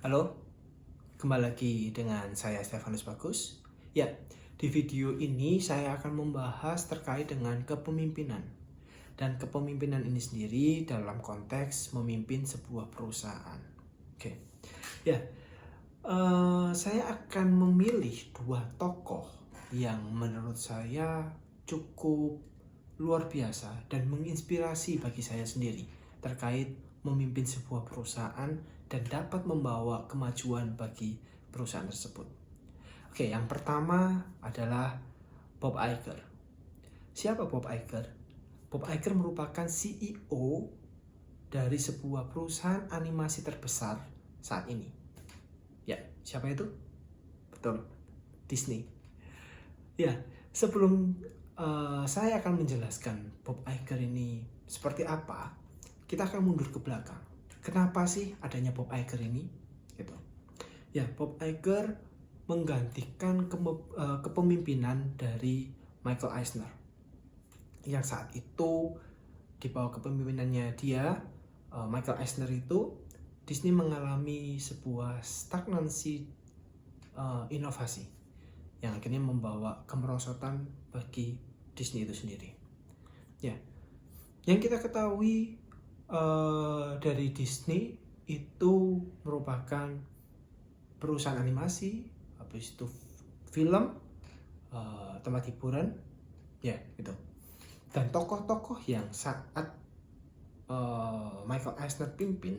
Halo, kembali lagi dengan saya Stefanus Bagus. Ya, di video ini saya akan membahas terkait dengan kepemimpinan. Dan kepemimpinan ini sendiri dalam konteks memimpin sebuah perusahaan. Oke, ya, saya akan memilih dua tokoh yang menurut saya cukup luar biasa dan menginspirasi bagi saya sendiri terkait memimpin sebuah perusahaan dan dapat membawa kemajuan bagi perusahaan tersebut. Oke, yang pertama adalah Bob Iger. Siapa Bob Iger? Bob Iger merupakan CEO dari sebuah perusahaan animasi terbesar saat ini. Ya, siapa itu? Betul, Disney. Ya, sebelum saya akan menjelaskan Bob Iger ini seperti apa, kita akan mundur ke belakang. Kenapa sih adanya Bob Iger ini? Gitu. Ya, Bob Iger menggantikan kepemimpinan dari Michael Eisner. Yang saat itu di bawah kepemimpinannya dia, Michael Eisner itu, Disney mengalami sebuah stagnansi inovasi yang akhirnya membawa kemerosotan bagi Disney itu sendiri. Ya, yang kita ketahui dari Disney itu merupakan perusahaan animasi, habis itu film, tempat hiburan, ya gitu. Dan tokoh-tokoh yang saat Michael Eisner pimpin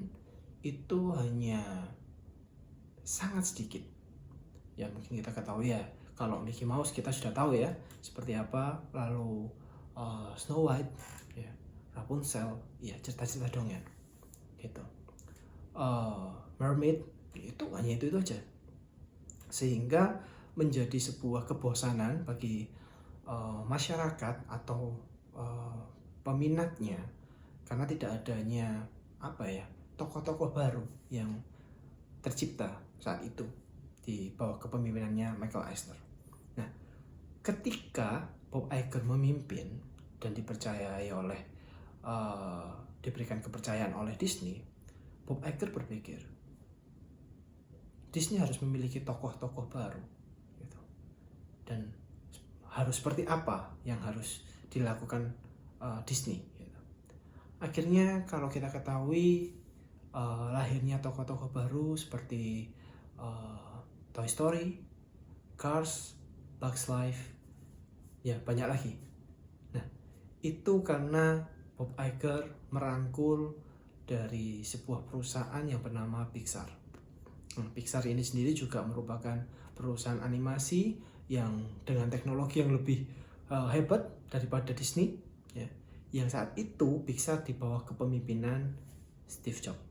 itu hanya sangat sedikit. Ya mungkin kita ketahui ya, kalau Mickey Mouse kita sudah tahu ya seperti apa, lalu Snow White, ya, Rapunzel, ya cerita-cerita dongeng gitu. Mermaid itu hanya itu aja, sehingga menjadi sebuah kebosanan bagi masyarakat atau peminatnya karena tidak adanya tokoh-tokoh baru yang tercipta saat itu di bawah kepemimpinannya Michael Eisner. Nah, ketika Bob Iger memimpin dan diberikan kepercayaan oleh Disney, Bob Iger berpikir Disney harus memiliki tokoh-tokoh baru, gitu. Dan harus seperti apa yang harus dilakukan Disney. Gitu. Akhirnya kalau kita ketahui lahirnya tokoh-tokoh baru seperti Toy Story, Cars, Bugs Life, ya banyak lagi. Nah, itu karena Bob Iger merangkul dari sebuah perusahaan yang bernama Pixar. Pixar ini sendiri juga merupakan perusahaan animasi yang dengan teknologi yang lebih hebat daripada Disney, ya. Yang saat itu Pixar di bawah kepemimpinan Steve Jobs.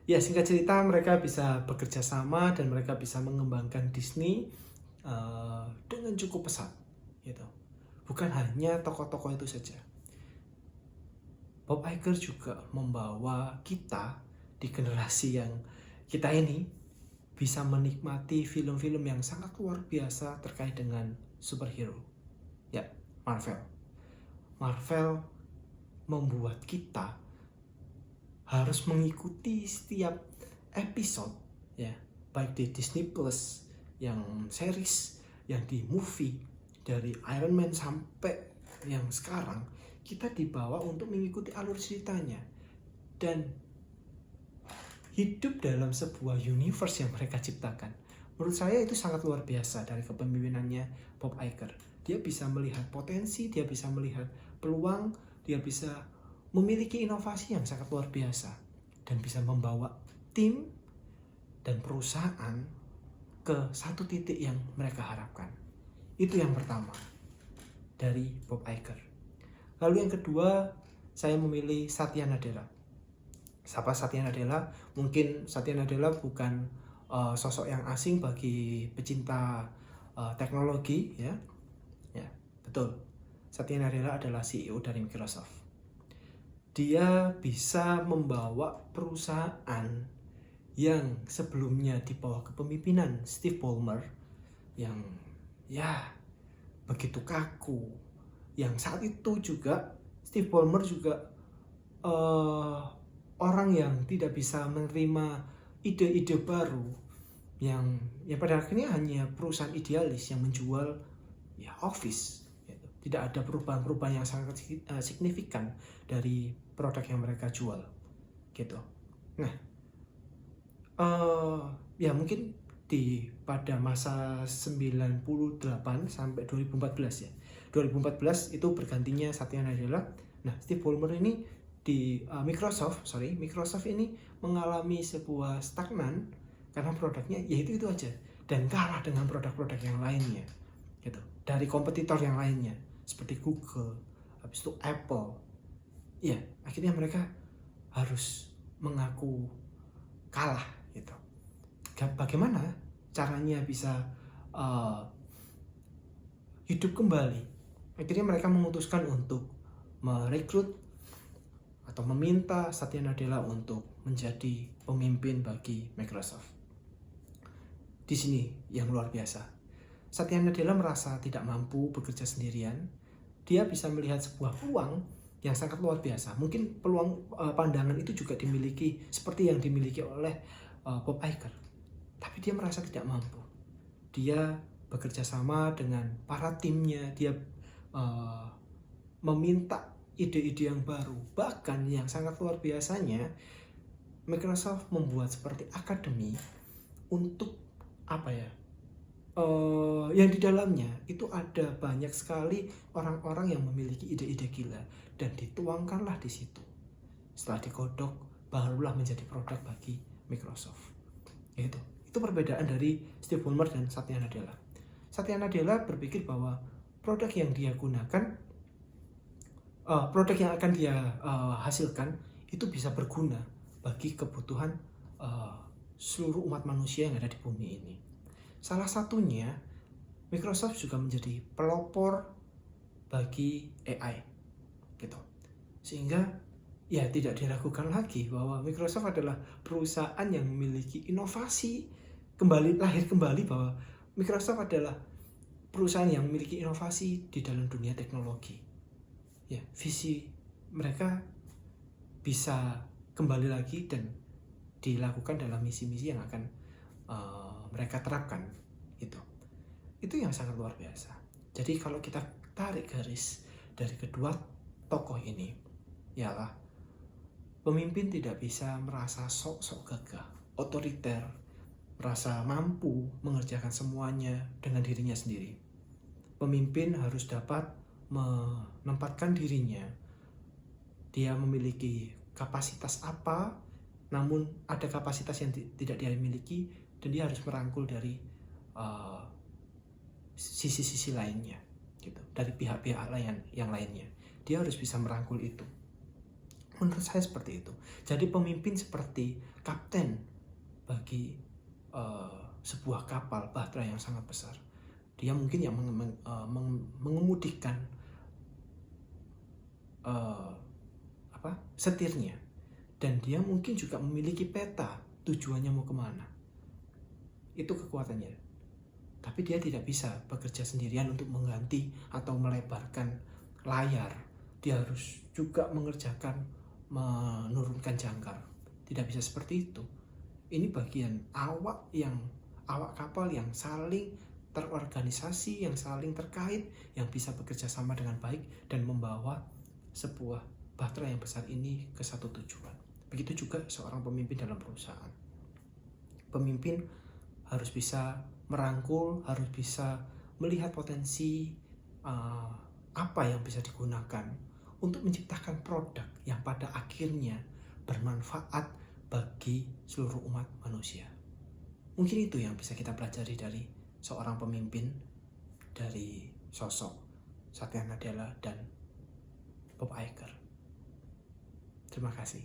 Ya singkat cerita mereka bisa bekerja sama dan mereka bisa mengembangkan Disney dengan cukup pesat, gitu. Bukan hanya tokoh-tokoh itu saja. Bob Iger juga membawa kita di generasi yang kita ini bisa menikmati film-film yang sangat luar biasa terkait dengan superhero. Ya, Marvel. Marvel membuat kita harus mengikuti setiap episode, ya, baik di Disney Plus yang series, yang di movie dari Iron Man sampai yang sekarang, kita dibawa untuk mengikuti alur ceritanya dan hidup dalam sebuah universe yang mereka ciptakan. Menurut saya itu sangat luar biasa dari kepemimpinannya Bob Iger. Dia bisa melihat potensi, dia bisa melihat peluang, dia bisa memiliki inovasi yang sangat luar biasa dan bisa membawa tim dan perusahaan ke satu titik yang mereka harapkan. Itu yang pertama dari Bob Iger. Lalu yang kedua, saya memilih Satya Nadella. Siapa Satya Nadella? Mungkin Satya Nadella bukan sosok yang asing bagi pecinta teknologi, ya. Ya, betul. Satya Nadella adalah CEO dari Microsoft. Dia bisa membawa perusahaan yang sebelumnya di bawah kepemimpinan Steve Ballmer yang ya begitu kaku, yang saat itu juga Steve Ballmer juga orang yang tidak bisa menerima ide-ide baru yang pada akhirnya hanya perusahaan idealis yang menjual ya office gitu. Tidak ada perubahan-perubahan yang sangat signifikan dari produk yang mereka jual gitu. Nah, ya mungkin pada masa 98 sampai 2014 ya. 2014 itu bergantinya Satya Nadella. Nah, Steve Ballmer ini di Microsoft ini mengalami sebuah stagnan karena produknya yaitu itu aja dan kalah dengan produk-produk yang lainnya gitu, dari kompetitor yang lainnya seperti Google, habis itu Apple. Ya, akhirnya mereka harus mengaku kalah gitu. Bagaimana caranya bisa hidup kembali? Akhirnya mereka memutuskan untuk merekrut atau meminta Satya Nadella untuk menjadi pemimpin bagi Microsoft. Di sini yang luar biasa. Satya Nadella merasa tidak mampu bekerja sendirian. Dia bisa melihat sebuah peluang yang sangat luar biasa. Mungkin peluang pandangan itu juga dimiliki seperti yang dimiliki oleh Bob Iger. Tapi dia merasa tidak mampu. Dia bekerja sama dengan para timnya. Dia meminta ide-ide yang baru. Bahkan yang sangat luar biasanya, Microsoft membuat seperti akademi untuk yang di dalamnya itu ada banyak sekali orang-orang yang memiliki ide-ide gila dan dituangkanlah di situ. Setelah digodok, barulah menjadi produk bagi Microsoft. Itu perbedaan dari Steve Ballmer dan Satya Nadella. Satya Nadella berpikir bahwa produk yang dia gunakan, produk yang akan dia hasilkan itu bisa berguna bagi kebutuhan seluruh umat manusia yang ada di bumi ini. Salah satunya, Microsoft juga menjadi pelopor bagi AI gitu. Sehingga ya tidak diragukan lagi bahwa Microsoft adalah perusahaan yang memiliki inovasi lahir kembali bahwa Microsoft adalah perusahaan yang memiliki inovasi di dalam dunia teknologi. Ya, visi mereka bisa kembali lagi dan dilakukan dalam misi-misi yang akan mereka terapkan. Itu yang sangat luar biasa. Jadi kalau kita tarik garis dari kedua tokoh ini, ialah pemimpin tidak bisa merasa sok-sok gagah, otoriter, merasa mampu mengerjakan semuanya dengan dirinya sendiri. Pemimpin harus dapat menempatkan dirinya. Dia memiliki kapasitas apa, namun ada kapasitas yang tidak dia miliki, dan dia harus merangkul dari sisi-sisi lainnya, gitu, dari pihak-pihak yang lainnya. Dia harus bisa merangkul itu. Menurut saya seperti itu. Jadi pemimpin seperti kapten bagi sebuah kapal bahtera yang sangat besar. Dia mungkin yang mengemudikan setirnya, dan dia mungkin juga memiliki peta tujuannya mau kemana. Itu kekuatannya. Tapi dia tidak bisa bekerja sendirian untuk mengganti atau melebarkan layar. Dia harus juga menurunkan jangkar. Tidak bisa seperti itu. Ini bagian awak kapal yang saling terorganisasi, yang saling terkait, yang bisa bekerja sama dengan baik dan membawa sebuah bahtera yang besar ini ke satu tujuan. Begitu juga seorang pemimpin dalam perusahaan. Pemimpin harus bisa merangkul, harus bisa melihat potensi apa yang bisa digunakan untuk menciptakan produk yang pada akhirnya bermanfaat bagi seluruh umat manusia. Mungkin itu yang bisa kita pelajari dari seorang pemimpin, dari sosok Satya Nadella dan Bob Iger. Terima kasih.